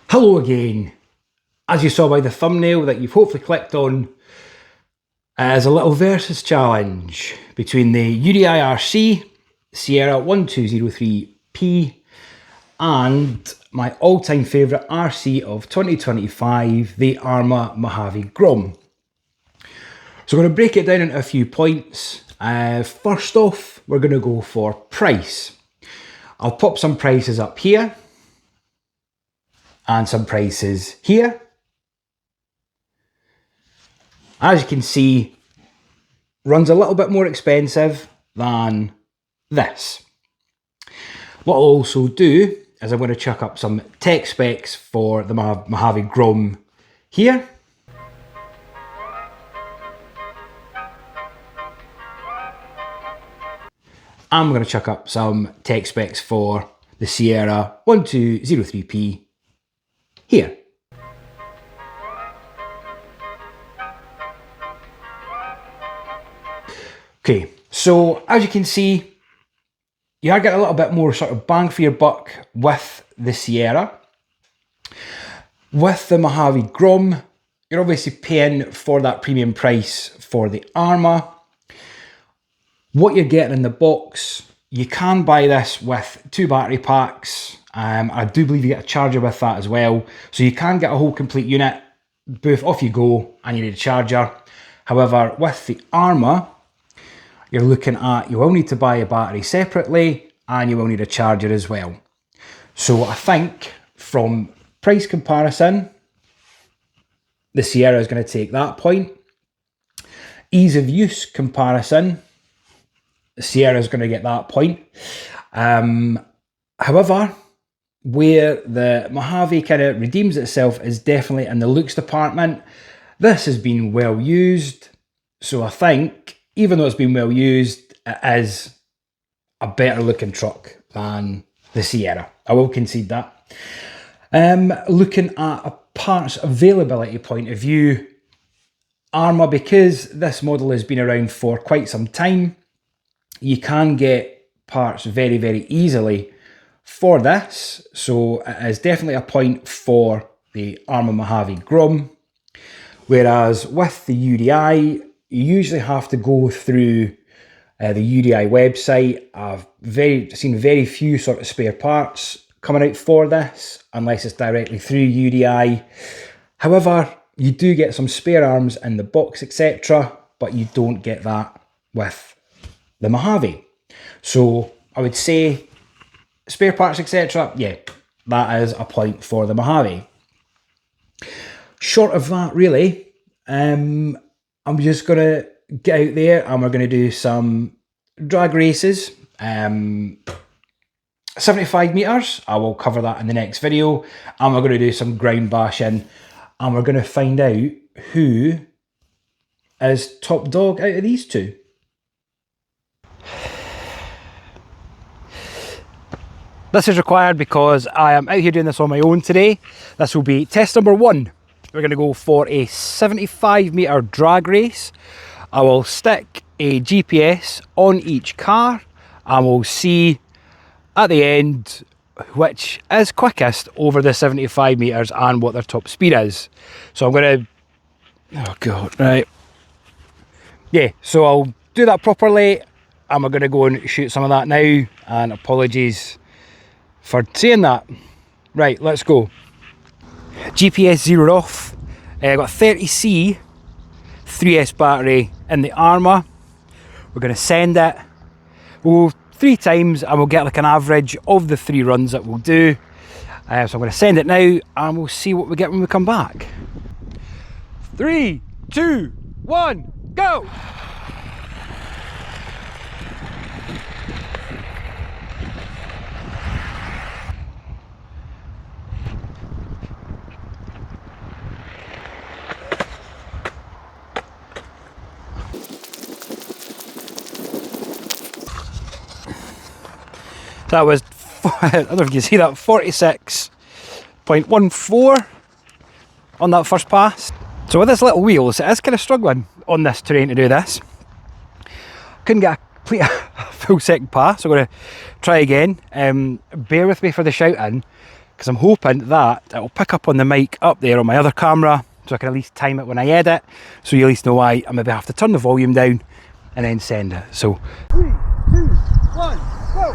Hello again. As you saw by the thumbnail that you've hopefully clicked on, is a little versus challenge between the UDIRC Sierra 1203P and my all-time favourite RC of 2025, the Arrma Mojave Grom. So I'm going to break it down into a few points. First off, we're going to go for price. I'll pop some prices up here and some prices here. As you can see, runs a little bit more expensive than this. What I'll also do is I'm going to chuck up some tech specs for the Mojave Grom here. I'm going to chuck up some tech specs for the Sierra 1203P here. Okay, so as you can see, you are getting a little bit more sort of bang for your buck with the Sierra. With the Mojave Grom, you're obviously paying for that premium price for the Arrma. What you're getting in the box, you can buy this with 2 battery packs. I do believe you get a charger with that as well. So you can get a whole complete unit, both off you go, and you need a charger. However, with the Arrma, you're looking at, you will need to buy a battery separately, and you will need a charger as well. So I think from price comparison, the Sierra is going to take that point. Ease of use comparison, the Sierra is going to get that point. However, where the Mojave kind of redeems itself is definitely in the looks department. This has been well used, so I think even though it's been well used, it is a better looking truck than the Sierra. I will concede that. Looking at a parts availability point of view, Arrma, because this model has been around for quite some time, you can get parts very, very easily for this. So it is definitely a point for the Arrma Mojave Grom. Whereas with the UDI, you usually have to go through the UDI website. I've seen very few sort of spare parts coming out for this, unless it's directly through UDI. However, you do get some spare arms in the box, etc., but you don't get that with the Mojave. So I would say spare parts, etc., yeah, that is a point for the Mojave. Short of that, really, I'm just going to get out there and we're going to do some drag races. 75 metres, I will cover that in the next video. And we're going to do some ground bashing. And we're going to find out who is top dog out of these two. This is required because I am out here doing this on my own today. This will be test number 1. We're going to go for a 75 metre drag race. I will stick a GPS on each car and we'll see at the end which is quickest over the 75 metres and what their top speed is. So I'm going to, oh god, right. Yeah, so I'll do that properly and we're going to go and shoot some of that now, and apologies for saying that. Right, let's go. GPS zeroed off. I got 30C 3S battery in the Arrma. We're going to send it. We'll 3 times and we'll get like an average of the 3 runs that we'll do. So I'm going to send it now and we'll see what we get when we come back. 3, 2, 1, go! That was, I don't know if you can see that, 46.14 on that first pass. So with this little wheels, it is kind of struggling on this terrain to do this. Couldn't get a full second pass, so I'm going to try again. Bear with me for the shouting, because I'm hoping that it'll pick up on the mic up there on my other camera, so I can at least time it when I edit, so you at least know why I maybe have to turn the volume down and then send it. So 3, 2, 1, go!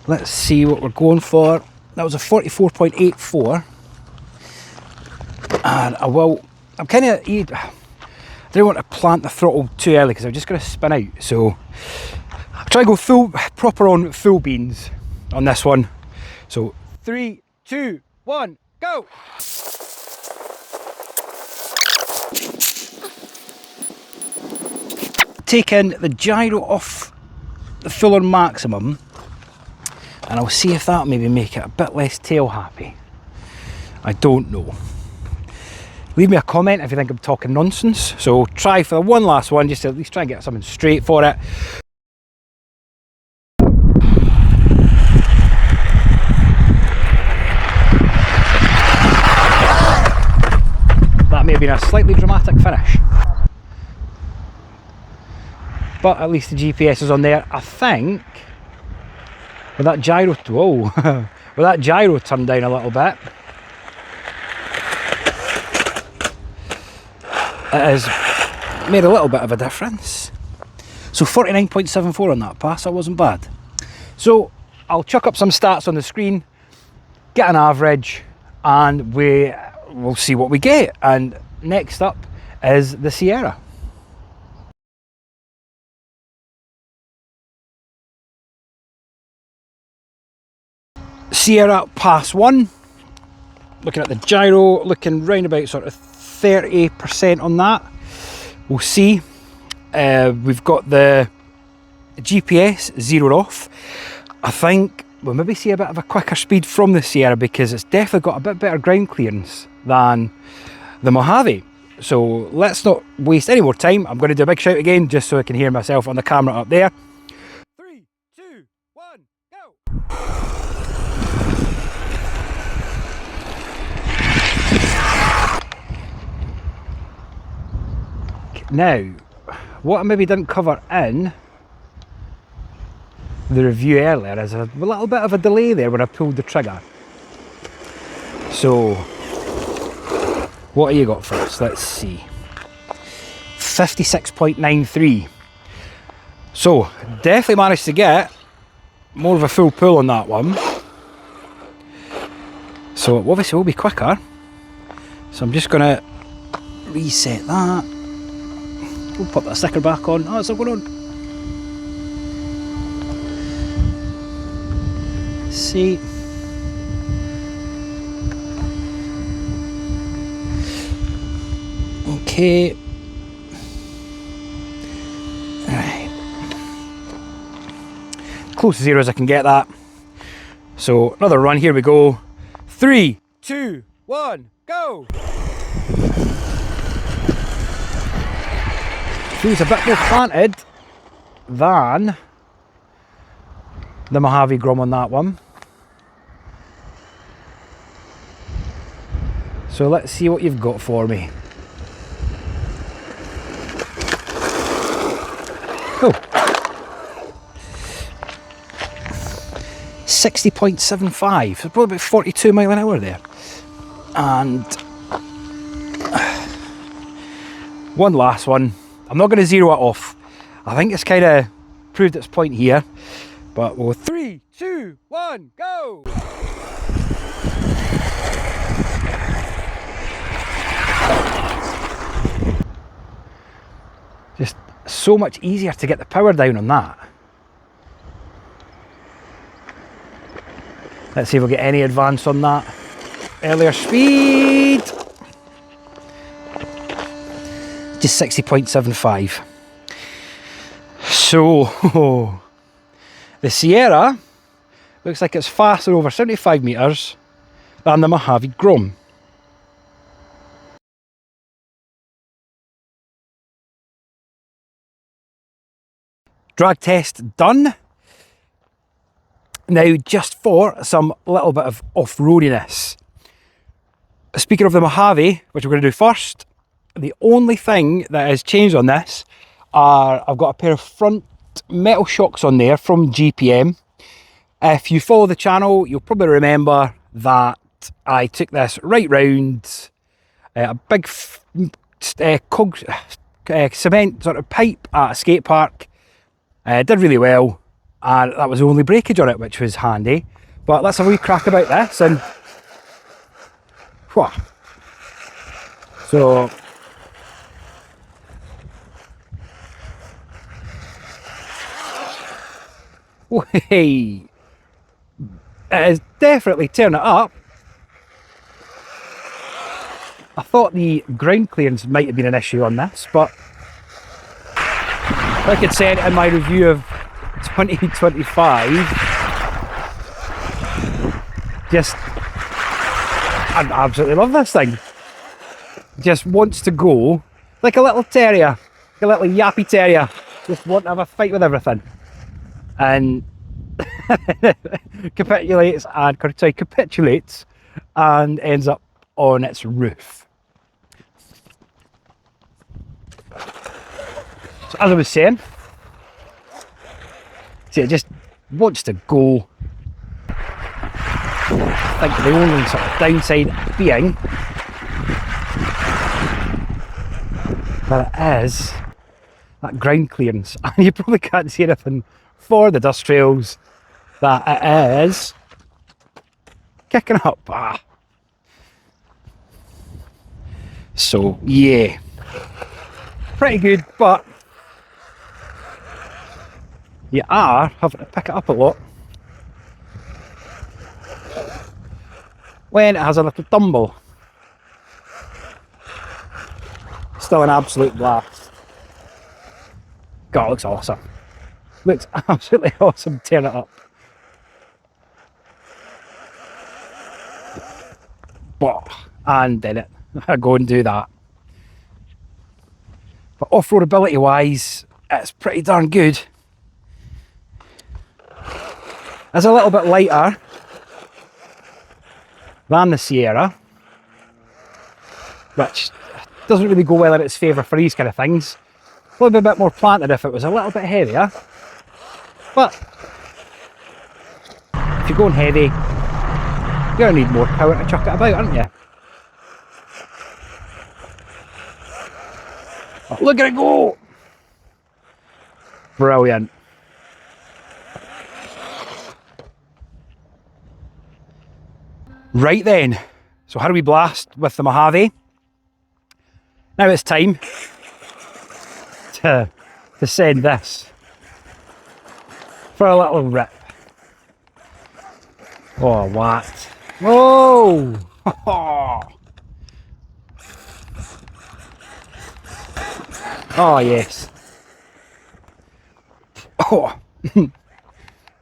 Let's see what we're going for. That was a 44.84. And I'm kind of, I don't want to plant the throttle too early because I'm just going to spin out. So I'll try to go proper on full beans on this one. So 3, 2, 1, go! Taking the gyro off the full on maximum, and I'll see if that maybe make it a bit less tail happy. I don't know. Leave me a comment if you think I'm talking nonsense. So try for the one last one, just to at least try and get something straight for it. That may have been a slightly dramatic finish. But at least the GPS is on there. I think with that gyro, whoa, with that gyro turned down a little bit, it has made a little bit of a difference. So 49.74 on that pass, that wasn't bad. So I'll chuck up some stats on the screen, get an average, and we'll see what we get. And next up is the Sierra. Sierra pass 1, looking at the gyro, looking round about sort of 30% on that. We'll see. We've got the GPS zeroed off. I think we'll maybe see a bit of a quicker speed from the Sierra because it's definitely got a bit better ground clearance than the Mojave. So let's not waste any more time. I'm going to do a big shout again just so I can hear myself on the camera up there. 3, 2, 1, go! Now, what I maybe didn't cover in the review earlier is a little bit of a delay there when I pulled the trigger. So, what have you got first? Let's see. 56.93. So, definitely managed to get more of a full pull on that one. So, obviously will be quicker. So, I'm just going to reset that. We'll pop that sticker back on. Oh, it's not going on. Let's see. Okay. Right. Close to zero as I can get that. So another run. Here we go. 3, 2, 1, go. Feels a bit more planted than the Mojave Grom on that one. So let's see what you've got for me. Oh, 60.75, so probably about 42 mile an hour there. And one last one. I'm not going to zero it off. I think it's kind of proved its point here. But we'll 3, 2, 1, go! Just so much easier to get the power down on that. Let's see if we'll get any advance on that. Earlier speed. Just 60.75. So the Sierra looks like it's faster over 75 metres than the Mojave Grom. Drag test done. Now just for some little bit of off-roadiness. Speaking of the Mojave, which we're going to do first, The only thing that has changed on this are I've got a pair of front metal shocks on there from GPM. If you follow the channel, you'll probably remember that I took this right round a big cement sort of pipe at a skate park. Did really well, and that was the only breakage on it, which was handy. But let's have a wee crack about this. And whew. So hey, it is definitely turning it up. I thought the ground clearance might have been an issue on this, but like I said in my review of 2025, I absolutely love this thing. Just wants to go like a little terrier, like a little yappy terrier, just want to have a fight with everything. And capitulates and ends up on its roof. So as I was saying, see, it just wants to go. I think the only sort of downside being that it is that ground clearance, and you probably can't see anything for the dust trails that it is kicking up. So yeah, pretty good, but you are having to pick it up a lot when it has a little tumble. Still an absolute blast. God, it looks awesome. Looks absolutely awesome. Turn it up. And did it. I go and do that. But off-road ability wise, it's pretty darn good. It's a little bit lighter than the Sierra, which doesn't really go well in its favour for these kind of things. Would be a bit more planted if it was a little bit heavier. But if you're going heavy, you're going to need more power to chuck it about, aren't you? Oh, look at it go! Brilliant. Right then, so how do we blast with the Mojave? Now it's time to send this for a little rip. Oh, what? Whoa! Oh, yes. Oh,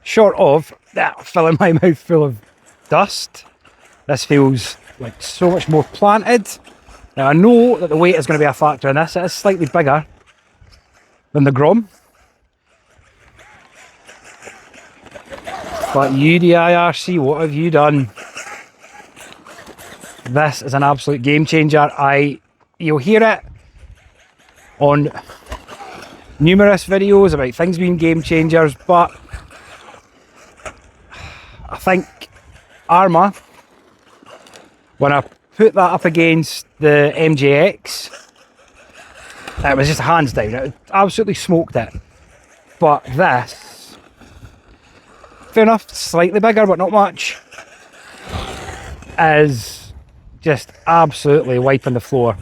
short of that filling my mouth full of dust, this feels like so much more planted. Now I know that the weight is going to be a factor in this. It is slightly bigger than the Grom. But UDIRC, what have you done? This is an absolute game changer. You'll hear it on numerous videos about things being game changers, but I think Arrma, when I put that up against the MJX, it was just hands down. It absolutely smoked it. But this, fair enough, slightly bigger, but not much, is just absolutely wiping the floor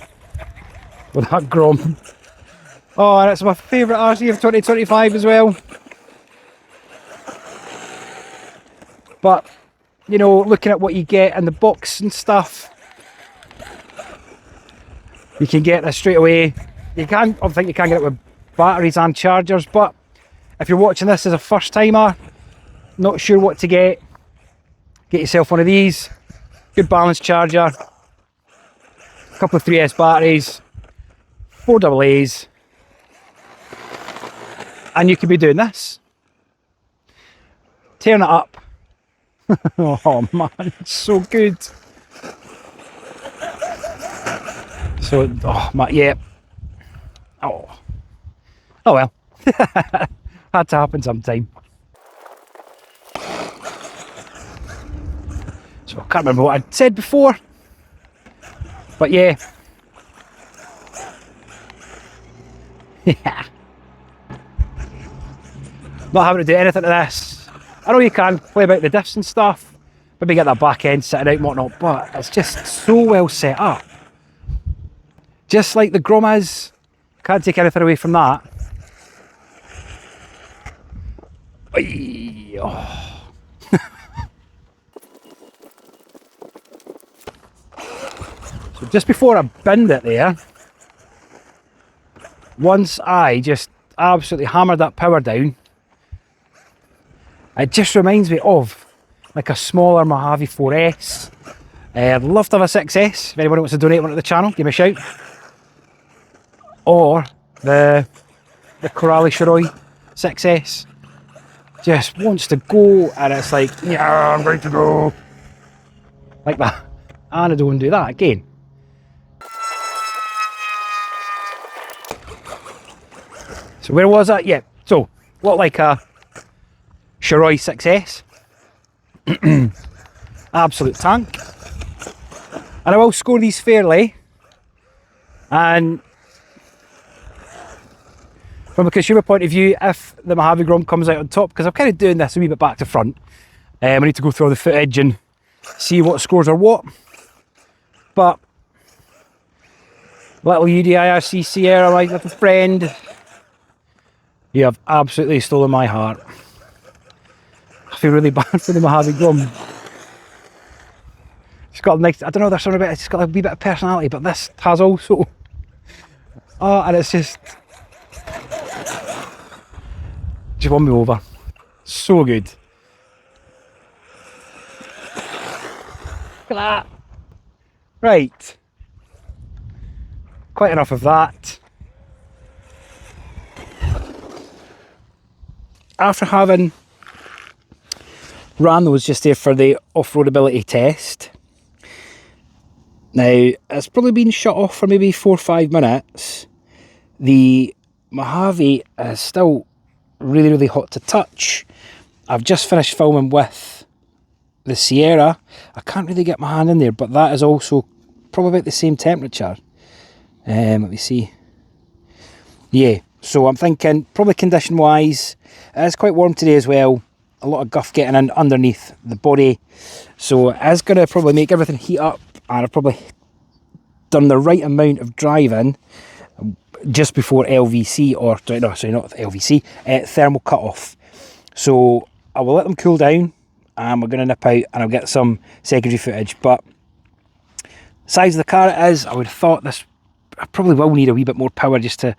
with that Grom. Oh, and it's my favourite RC of 2025 as well. But, you know, looking at what you get in the box and stuff, you can get this straight away. I think you can get it with batteries and chargers, but if you're watching this as a first timer, not sure what to get yourself one of these. Good balance charger, a couple of 3S batteries, 4 AA's, and you could be doing this. Turn it up. Oh man, it's so good. So, oh my, yeah. Oh well. Had to happen sometime. So I can't remember what I'd said before, but yeah. Yeah. Not having to do anything to this. I know you can play about the diffs and stuff, maybe get that back end sitting out and whatnot, but it's just so well set up. Just like the Grom is, can't take anything away from that. Oh. So just before I binned it there, once I just absolutely hammered that power down, it just reminds me of like a smaller Mojave 4S. I'd love to have a 6S. If anyone wants to donate one to the channel, give me a shout. Or the Corrali Shiroi 6S. Just wants to go, and it's like, yeah, I'm ready to go. Like that. And I don't do that again. So where was that? Yeah, so looked like a Shiroi 6S. Absolute tank. And I will score these fairly. And from a consumer point of view, if the Mojave Grom comes out on top, because I'm kind of doing this a wee bit back to front, I need to go through all the footage and see what scores are what. But little UDIRC Sierra, my little friend, you have absolutely stolen my heart. I feel really bad for the Mojave Grom. It's got a nice, I don't know, there's something about it, it's got a wee bit of personality, but this has also. Oh, and it's just won me over. So good. Look at that. Right. Quite enough of that. After having ran those just there for the off-roadability test, now it's probably been shut off for maybe 4 or 5 minutes. The Mojave is still really, really hot to touch. I've just finished filming with the Sierra. I can't really get my hand in there, but that is also probably about the same temperature. Let me see. Yeah, so I'm thinking probably condition wise, it's quite warm today as well. A lot of guff getting in underneath the body, so it's going to probably make everything heat up, and I've probably done the right amount of driving just before LVC, or no, sorry, not LVC, thermal cut off. So I will let them cool down, and we're going to nip out and I'll get some secondary footage. But size of the car it is, I would have thought this, I probably will need a wee bit more power just to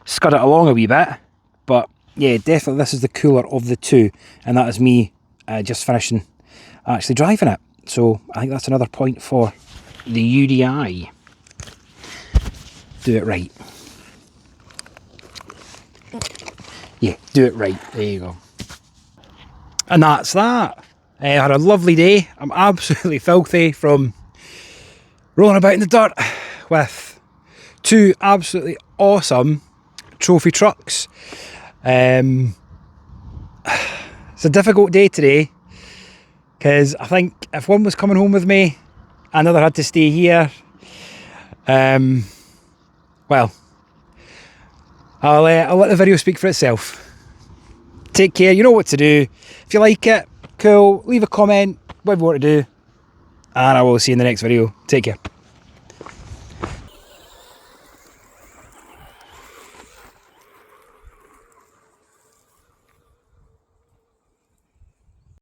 scud it along a wee bit. But yeah, definitely this is the cooler of the two, and that is me just finishing actually driving it. So I think that's another point for the UDI. Do it right. Yeah, do it right. There you go. And that's that. I had a lovely day. I'm absolutely filthy from rolling about in the dirt with 2 absolutely awesome trophy trucks. It's a difficult day today, because I think if one was coming home with me, another had to stay here. Well, I'll let the video speak for itself. Take care, you know what to do. If you like it, cool, leave a comment, whatever you want to do, and I will see you in the next video. Take care.